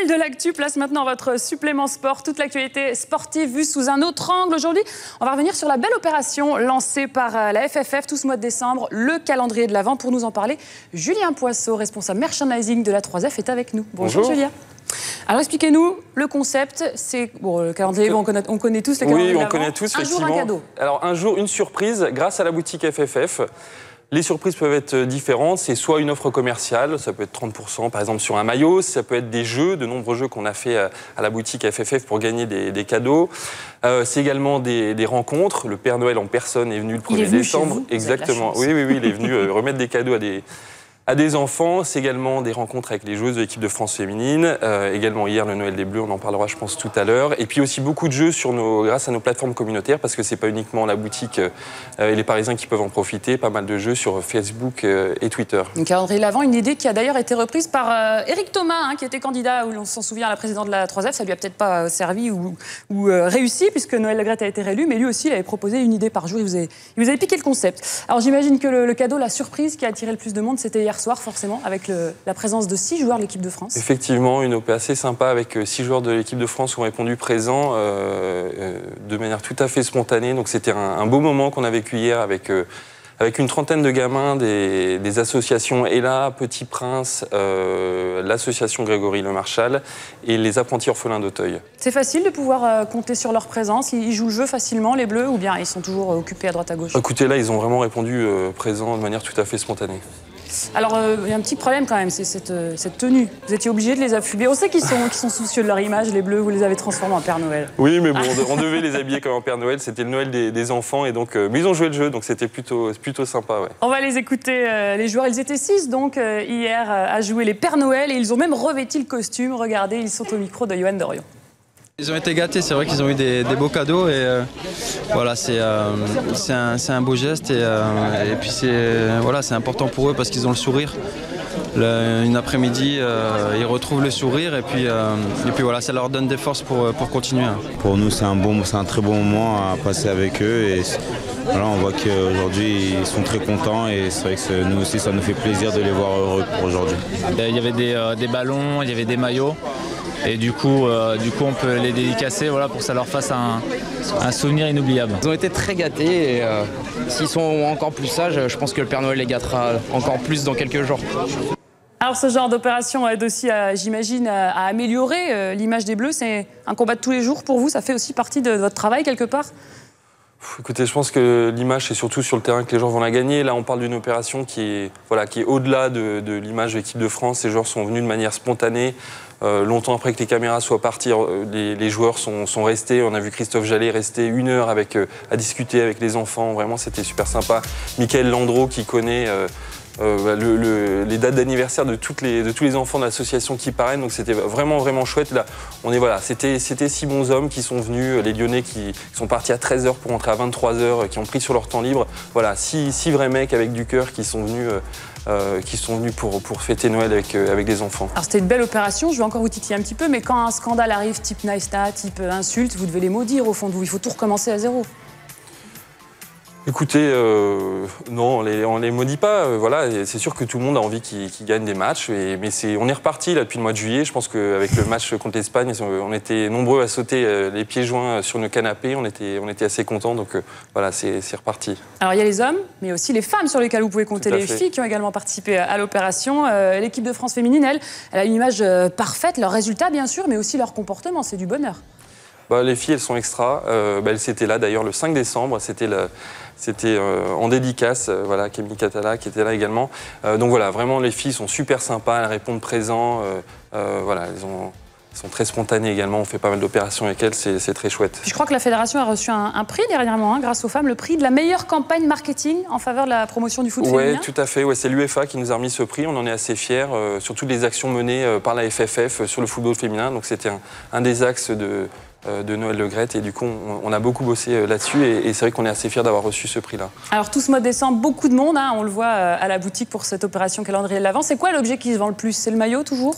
L'essentiel de l'actu place maintenant votre supplément sport. Toute l'actualité sportive vue sous un autre angle. Aujourd'hui, on va revenir sur la belle opération lancée par la FFF tout ce mois de décembre, le calendrier de l'Avent. Pour nous en parler, Julien Poisseau, responsable merchandising de la 3F, est avec nous. Bonjour Julien. Alors expliquez-nous le concept. C'est bon, le calendrier, on connaît tous le calendrier de l'Avent. Oui, on connaît tous, effectivement. Un jour, un cadeau. Alors un jour, une surprise grâce à la boutique FFF. Les surprises peuvent être différentes. C'est soit une offre commerciale, ça peut être 30% par exemple sur un maillot, ça peut être des jeux, de nombreux jeux qu'on a fait à la boutique FFF pour gagner des cadeaux. C'est également des rencontres. Le Père Noël en personne est venu le 1er décembre. Exactement. Oui, il est venu remettre des cadeaux à des enfants. C'est également des rencontres avec les joueuses de l'équipe de France féminine. Également hier, le Noël des Bleus, on en parlera je pense tout à l'heure. Et puis aussi beaucoup de jeux grâce à nos plateformes communautaires, parce que c'est pas uniquement la boutique et les Parisiens qui peuvent en profiter. Pas mal de jeux sur Facebook et Twitter. Un calendrier de l'Avent, une idée qui a d'ailleurs été reprise par Éric Thomas, qui était candidat, on s'en souvient, à la présidente de la 3F. Ça lui a peut-être pas servi ou réussi, puisque Noël Le Graët a été réélu, mais lui aussi, il avait proposé une idée par jour. Il vous avait piqué le concept. Alors j'imagine que le cadeau, la surprise qui a attiré le plus de monde, c'était hier soir, forcément, avec la présence de 6 joueurs de l'équipe de France. Effectivement, une OP assez sympa avec 6 joueurs de l'équipe de France qui ont répondu présent de manière tout à fait spontanée. Donc c'était un beau moment qu'on a vécu hier avec une trentaine de gamins des associations Ella, Petit Prince, l'association Grégory Le Marchal et les apprentis orphelins d'Auteuil. C'est facile de pouvoir compter sur leur présence? Ils jouent le jeu facilement, les Bleus, ou bien ils sont toujours occupés à droite à gauche? Écoutez, là, ils ont vraiment répondu présent de manière tout à fait spontanée. Alors, il y a un petit problème quand même, c'est cette tenue. Vous étiez obligé de les affubler. On sait qu'ils sont soucieux de leur image, les Bleus, vous les avez transformés en Père Noël. Oui, mais bon, on devait les habiller comme un Père Noël, c'était le Noël des enfants, et donc, mais ils ont joué le jeu, donc c'était plutôt sympa. Ouais. On va les écouter, les joueurs. Ils étaient 6, donc, hier, à jouer les Pères Noël, et ils ont même revêti le costume. Regardez, ils sont au micro de Johan Dorion. Ils ont été gâtés, c'est vrai qu'ils ont eu des beaux cadeaux et voilà, c'est un beau geste et puis c'est important pour eux parce qu'ils ont le sourire. Une après-midi, ils retrouvent le sourire et puis voilà, ça leur donne des forces pour continuer. Pour nous, c'est un très bon moment à passer avec eux et voilà, on voit qu'aujourd'hui ils sont très contents et c'est vrai que nous aussi ça nous fait plaisir de les voir heureux pour aujourd'hui. Il y avait des ballons, il y avait des maillots. Et du coup, on peut les dédicacer pour que ça leur fasse un souvenir inoubliable. Ils ont été très gâtés et s'ils sont encore plus sages, je pense que le Père Noël les gâtera encore plus dans quelques jours. Alors ce genre d'opération aide aussi, j'imagine, à améliorer l'image des Bleus. C'est un combat de tous les jours pour vous, ça fait aussi partie de votre travail quelque part? Écoutez, je pense que l'image, c'est surtout sur le terrain que les joueurs vont la gagner. Là, on parle d'une opération qui est au-delà de l'image de l'équipe de France. Les joueurs sont venus de manière spontanée. Longtemps après que les caméras soient parties, les joueurs sont restés. On a vu Christophe Jallet rester 1 heure à discuter avec les enfants. Vraiment, c'était super sympa. Michael Landreau qui connaît les dates d'anniversaire de tous les enfants de l'association qui parrainent. Donc c'était vraiment chouette. Là, c'était 6 bons hommes qui sont venus, les Lyonnais qui sont partis à 13h pour rentrer à 23h, qui ont pris sur leur temps libre. Voilà, 6 vrais mecs avec du cœur qui sont venus pour fêter Noël avec des enfants. Alors c'était une belle opération, je vais encore vous titiller un petit peu, mais quand un scandale arrive type Naïsta, type insulte, vous devez les maudire au fond de vous, il faut tout recommencer à zéro. Écoutez, non, on les maudit pas. Voilà, c'est sûr que tout le monde a envie qu'ils gagnent des matchs, mais on est reparti là depuis le mois de juillet. Je pense qu'avec le match contre l'Espagne, on était nombreux à sauter les pieds joints sur nos canapés. On était assez contents, donc voilà, c'est reparti. Alors il y a les hommes, mais aussi les femmes sur lesquelles vous pouvez compter, les filles qui ont également participé à l'opération. L'équipe de France féminine, elle a une image parfaite, leurs résultats bien sûr, mais aussi leur comportement, c'est du bonheur. Les filles, elles sont extra. Elles étaient là d'ailleurs le 5 décembre. C'était en dédicace, Camille Catala qui était là également. Donc voilà, vraiment les filles sont super sympas, elles répondent présent. Elles sont très spontanées également. On fait pas mal d'opérations avec elles, c'est très chouette. Je crois que la fédération a reçu un prix dernièrement, grâce aux femmes, le prix de la meilleure campagne marketing en faveur de la promotion du foot féminin. Oui, tout à fait. Ouais, c'est l'UEFA qui nous a remis ce prix. On en est assez fiers, sur toutes les actions menées par la FFF sur le football féminin. Donc c'était un des axes de Noël Le Graët et du coup on a beaucoup bossé là-dessus et c'est vrai qu'on est assez fiers d'avoir reçu ce prix-là. Alors tout ce mois de décembre, beaucoup de monde, on le voit à la boutique pour cette opération calendrier de l'Avent. C'est quoi l'objet qui se vend le plus? C'est le maillot toujours?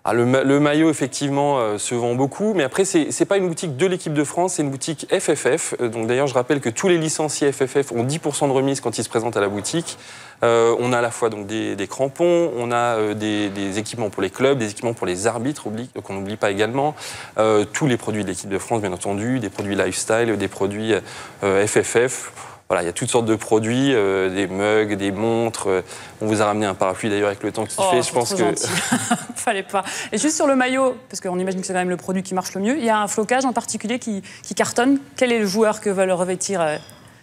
Le maillot, effectivement, se vend beaucoup, mais après, c'est pas une boutique de l'équipe de France, c'est une boutique FFF. Donc d'ailleurs, je rappelle que tous les licenciés FFF ont 10% de remise quand ils se présentent à la boutique. On a à la fois donc, des crampons, on a des équipements pour les clubs, des équipements pour les arbitres, qu'on n'oublie pas également. Tous les produits de l'équipe de France, bien entendu, des produits lifestyle, des produits FFF. Voilà, il y a toutes sortes de produits, des mugs, des montres. On vous a ramené un parapluie d'ailleurs avec le temps qu'il fait. Je pense que fallait pas. Et juste sur le maillot, parce qu'on imagine que c'est quand même le produit qui marche le mieux, il y a un flocage en particulier qui cartonne. Quel est le joueur que veulent revêtir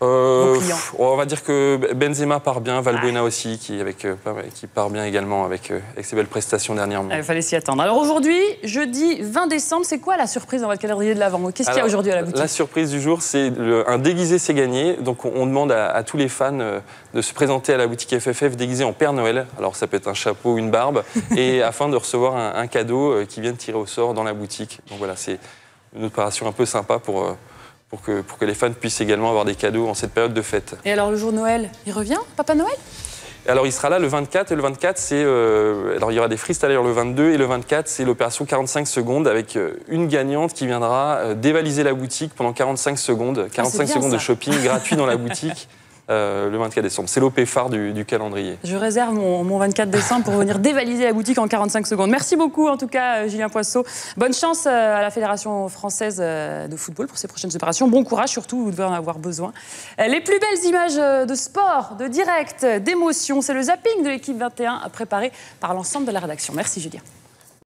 vos clients? On va dire que Benzema part bien, Valbuena aussi, qui part bien également avec ses belles prestations dernièrement. Il fallait s'y attendre. Alors aujourd'hui, jeudi 20 décembre, c'est quoi la surprise dans votre calendrier de l'Avent? Qu'est-ce qu'il y a aujourd'hui à la boutique? La surprise du jour, c'est un déguisé c'est gagné. Donc on demande à tous les fans de se présenter à la boutique FFF déguisé en Père Noël. Alors ça peut être un chapeau, une barbe, et afin de recevoir un cadeau qui vient de tirer au sort dans la boutique. Donc voilà, c'est une opération un peu sympa pour que les fans puissent également avoir des cadeaux en cette période de fête. Et alors le jour de Noël, il revient, Papa Noël? Alors il sera là le 24, et le 24 c'est... alors il y aura des freestylers le 22, et le 24 c'est l'opération 45 secondes avec une gagnante qui viendra dévaliser la boutique pendant 45 secondes. 45 secondes de shopping gratuit dans la boutique. Le 24 décembre. C'est l'OP phare du calendrier. Je réserve mon 24 décembre pour venir dévaliser la boutique en 45 secondes. Merci beaucoup, en tout cas, Julien Poisseau. Bonne chance à la Fédération française de football pour ses prochaines opérations. Bon courage, surtout, vous devez en avoir besoin. Les plus belles images de sport, de direct, d'émotion, c'est le zapping de l'équipe 21 préparé par l'ensemble de la rédaction. Merci, Julien.